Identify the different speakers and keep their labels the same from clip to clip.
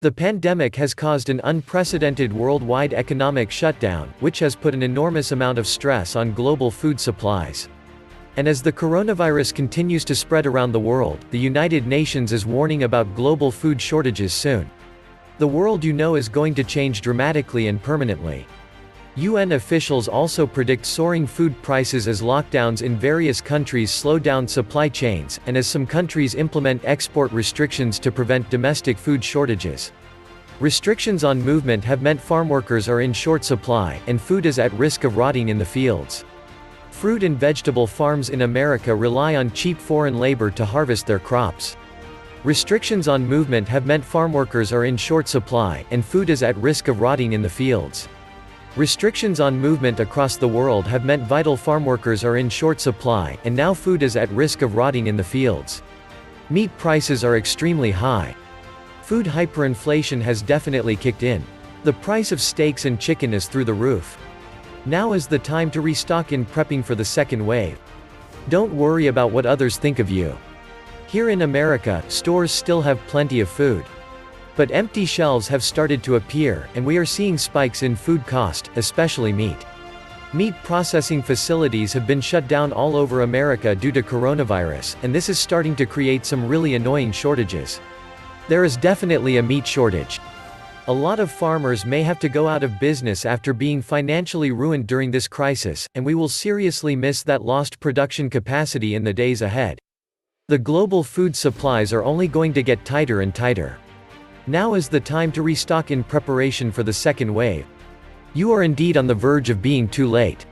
Speaker 1: The pandemic has caused an unprecedented worldwide economic shutdown, which has put an enormous amount of stress on global food supplies. And as the coronavirus continues to spread around the world, the United Nations is warning about global food shortages soon. The world is going to change dramatically and permanently. UN officials also predict soaring food prices as lockdowns in various countries slow down supply chains, and as some countries implement export restrictions to prevent domestic food shortages. Restrictions on movement have meant farmworkers are in short supply, and food is at risk of rotting in the fields. Fruit and vegetable farms in America rely on cheap foreign labor to harvest their crops. Restrictions on movement have meant farmworkers are in short supply, and food is at risk of rotting in the fields. Restrictions on movement across the world have meant vital farmworkers are in short supply, and now food is at risk of rotting in the fields. Meat prices are extremely high. Food hyperinflation has definitely kicked in. The price of steaks and chicken is through the roof. Now is the time to restock in prepping for the second wave. Don't worry about what others think of you. Here in America, stores still have plenty of food. But empty shelves have started to appear, and we are seeing spikes in food cost, especially meat. Meat processing facilities have been shut down all over America due to coronavirus, and this is starting to create some really annoying shortages. There is definitely a meat shortage. A lot of farmers may have to go out of business after being financially ruined during this crisis, and we will seriously miss that lost production capacity in the days ahead. The global food supplies are only going to get tighter and tighter. Now is the time to restock in preparation for the second wave. You are indeed on the verge of being too late.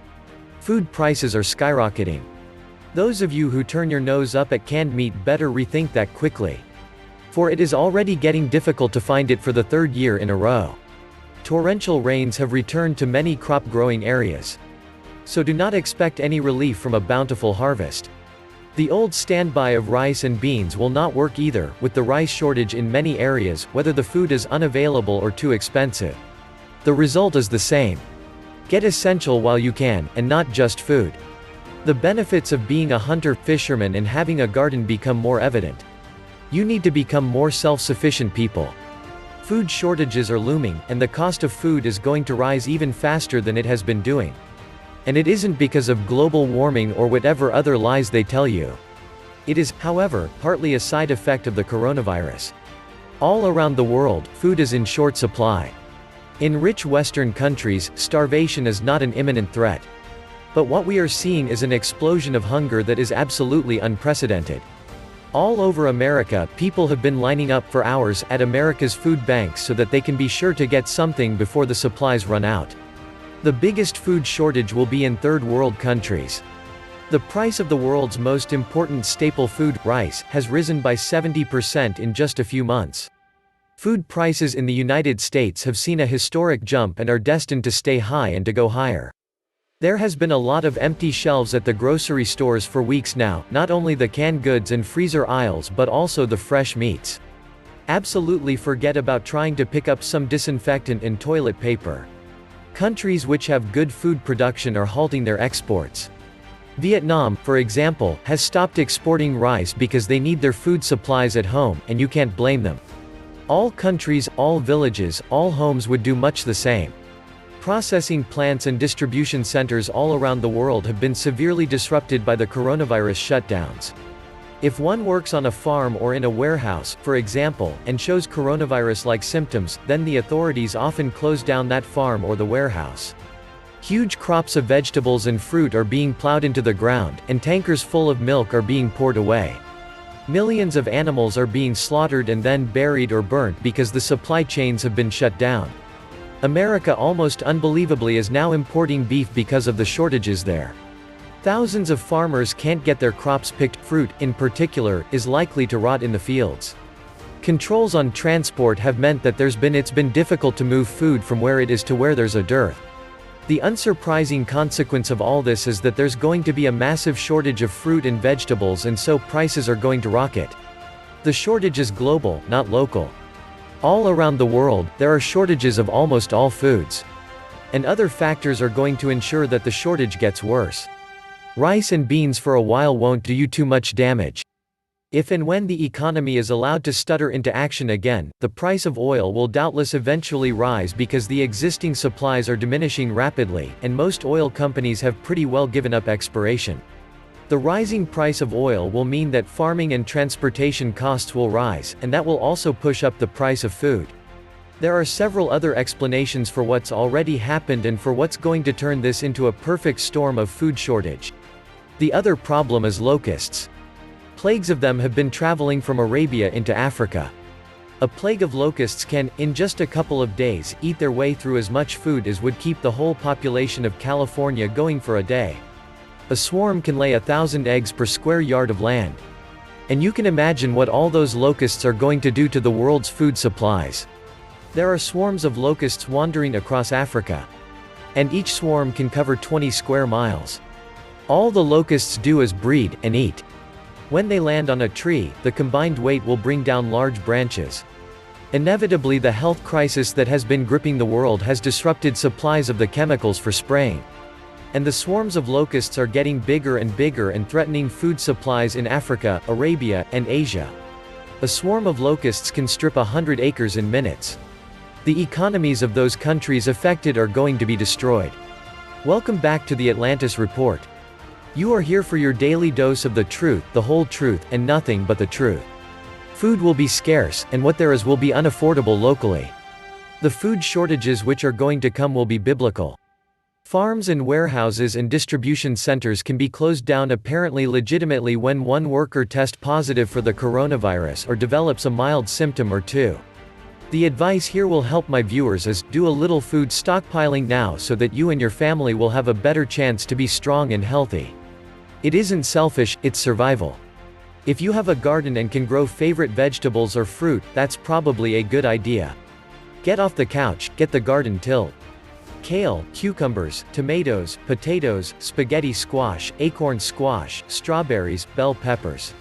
Speaker 1: Food prices are skyrocketing. Those of you who turn your nose up at canned meat better rethink that quickly. For it is already getting difficult to find it for the third year in a row. Torrential rains have returned to many crop-growing areas. So do not expect any relief from a bountiful harvest. The old standby of rice and beans will not work either, with the rice shortage in many areas, whether the food is unavailable or too expensive. The result is the same. Get essential while you can, and not just food. The benefits of being a hunter-fisherman and having a garden become more evident. You need to become more self-sufficient people. Food shortages are looming, and the cost of food is going to rise even faster than it has been doing. And it isn't because of global warming or whatever other lies they tell you. It is, however, partly a side effect of the coronavirus. All around the world, food is in short supply. In rich Western countries, starvation is not an imminent threat. But what we are seeing is an explosion of hunger that is absolutely unprecedented. All over America, people have been lining up for hours at America's food banks so that they can be sure to get something before the supplies run out. The biggest food shortage will be in third world countries. The price of the world's most important staple food, rice, has risen by 70% in just a few months. Food prices in the United States have seen a historic jump and are destined to stay high and to go higher. There has been a lot of empty shelves at the grocery stores for weeks now, not only the canned goods and freezer aisles but also the fresh meats. Absolutely forget about trying to pick up some disinfectant and toilet paper. Countries which have good food production are halting their exports. Vietnam, for example, has stopped exporting rice because they need their food supplies at home, and you can't blame them. All countries, all villages, all homes would do much the same. Processing plants and distribution centers all around the world have been severely disrupted by the coronavirus shutdowns. If one works on a farm or in a warehouse, for example, and shows coronavirus-like symptoms, then the authorities often close down that farm or the warehouse. Huge crops of vegetables and fruit are being plowed into the ground, and tankers full of milk are being poured away. Millions of animals are being slaughtered and then buried or burnt because the supply chains have been shut down. America almost unbelievably is now importing beef because of the shortages there. Thousands of farmers can't get their crops picked. Fruit, in particular, is likely to rot in the fields. Controls on transport have meant that it's been difficult to move food from where it is to where there's a dearth. The unsurprising consequence of all this is that there's going to be a massive shortage of fruit and vegetables, and so prices are going to rocket. The shortage is global, not local. All around the world, there are shortages of almost all foods. And other factors are going to ensure that the shortage gets worse. Rice and beans for a while won't do you too much damage. If and when the economy is allowed to stutter into action again, the price of oil will doubtless eventually rise because the existing supplies are diminishing rapidly, and most oil companies have pretty well given up exploration. The rising price of oil will mean that farming and transportation costs will rise, and that will also push up the price of food. There are several other explanations for what's already happened and for what's going to turn this into a perfect storm of food shortage. The other problem is locusts. Plagues of them have been traveling from Arabia into Africa. A plague of locusts can, in just a couple of days, eat their way through as much food as would keep the whole population of California going for a day. A swarm can lay 1,000 eggs per square yard of land. And you can imagine what all those locusts are going to do to the world's food supplies. There are swarms of locusts wandering across Africa. And each swarm can cover 20 square miles. All the locusts do is breed and eat. When they land on a tree, the combined weight will bring down large branches. Inevitably, the health crisis that has been gripping the world has disrupted supplies of the chemicals for spraying. And the swarms of locusts are getting bigger and bigger and threatening food supplies in Africa, Arabia, and Asia. A swarm of locusts can strip 100 acres in minutes. The economies of those countries affected are going to be destroyed. Welcome back to the Atlantis Report. You are here for your daily dose of the truth, the whole truth, and nothing but the truth. Food will be scarce, and what there is will be unaffordable locally. The food shortages which are going to come will be biblical. Farms and warehouses and distribution centers can be closed down apparently legitimately when one worker tests positive for the coronavirus or develops a mild symptom or two. The advice here will help my viewers is, do a little food stockpiling now so that you and your family will have a better chance to be strong and healthy. It isn't selfish, it's survival. If you have a garden and can grow favorite vegetables or fruit, that's probably a good idea. Get off the couch, get the garden tilled. Kale, cucumbers, tomatoes, potatoes, spaghetti squash, acorn squash, strawberries, bell peppers.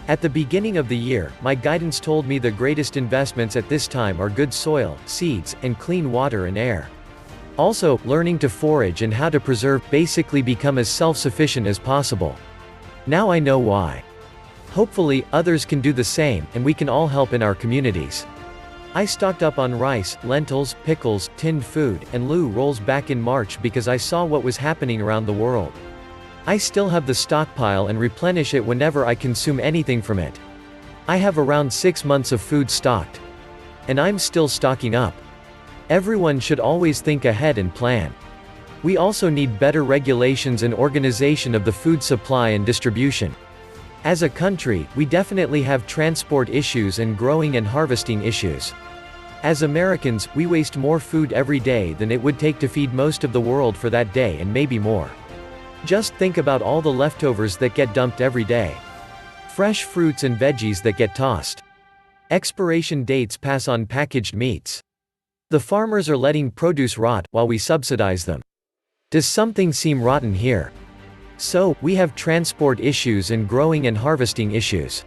Speaker 1: At the beginning of the year, my guidance told me the greatest investments at this time are good soil, seeds, and clean water and air. Also, learning to forage and how to preserve, basically become as self-sufficient as possible. Now I know why. Hopefully, others can do the same, and we can all help in our communities. I stocked up on rice, lentils, pickles, tinned food, and loo rolls back in March because I saw what was happening around the world. I still have the stockpile and replenish it whenever I consume anything from it. I have around 6 months of food stocked. And I'm still stocking up. Everyone should always think ahead and plan. We also need better regulations and organization of the food supply and distribution. As a country, we definitely have transport issues and growing and harvesting issues. As Americans, we waste more food every day than it would take to feed most of the world for that day and maybe more. Just think about all the leftovers that get dumped every day. Fresh fruits and veggies that get tossed. Expiration dates pass on packaged meats. The farmers are letting produce rot, while we subsidize them. Does something seem rotten here? So, we have transport issues and growing and harvesting issues.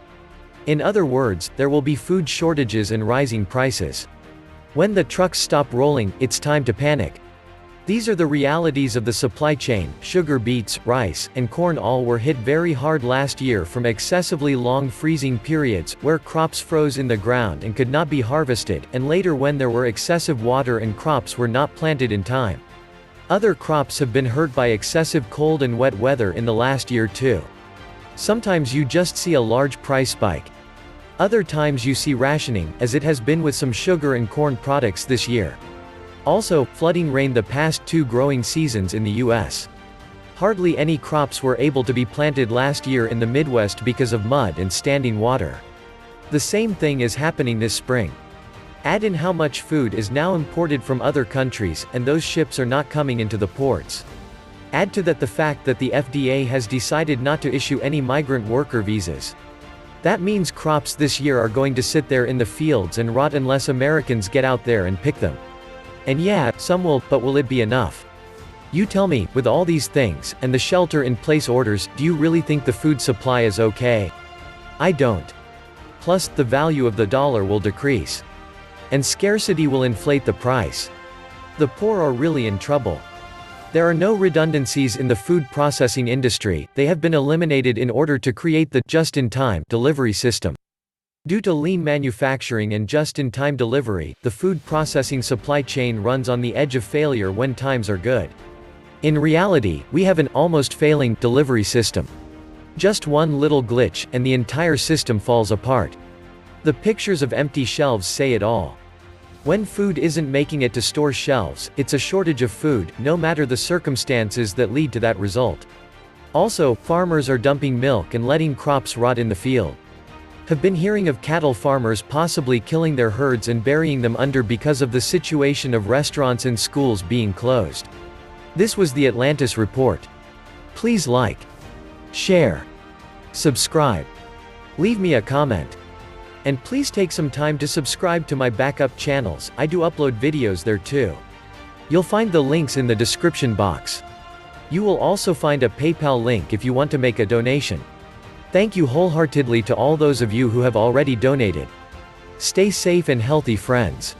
Speaker 1: In other words, there will be food shortages and rising prices. When the trucks stop rolling, it's time to panic. These are the realities of the supply chain. Sugar beets, rice, and corn all were hit very hard last year from excessively long freezing periods, where crops froze in the ground and could not be harvested, and later when there were excessive water and crops were not planted in time. Other crops have been hurt by excessive cold and wet weather in the last year too. Sometimes you just see a large price spike. Other times you see rationing, as it has been with some sugar and corn products this year. Also, flooding reigned the past 2 growing seasons in the U.S. Hardly any crops were able to be planted last year in the Midwest because of mud and standing water. The same thing is happening this spring. Add in how much food is now imported from other countries, and those ships are not coming into the ports. Add to that the fact that the FDA has decided not to issue any migrant worker visas. That means crops this year are going to sit there in the fields and rot unless Americans get out there and pick them. And yeah, some will, but will it be enough? You tell me, with all these things, and the shelter-in-place orders, do you really think the food supply is okay? I don't. Plus, the value of the dollar will decrease. And scarcity will inflate the price. The poor are really in trouble. There are no redundancies in the food processing industry, they have been eliminated in order to create the just-in-time delivery system. Due to lean manufacturing and just-in-time delivery, the food processing supply chain runs on the edge of failure when times are good. In reality, we have an almost failing delivery system. Just one little glitch, and the entire system falls apart. The pictures of empty shelves say it all. When food isn't making it to store shelves, it's a shortage of food, no matter the circumstances that lead to that result. Also, farmers are dumping milk and letting crops rot in the field. Have been hearing of cattle farmers possibly killing their herds and burying them under because of the situation of restaurants and schools being closed. This was the Atlantis Report. Please like, share, subscribe, leave me a comment. And please take some time to subscribe to my backup channels, I do upload videos there too. You'll find the links in the description box. You will also find a PayPal link if you want to make a donation. Thank you wholeheartedly to all those of you who have already donated. Stay safe and healthy, friends.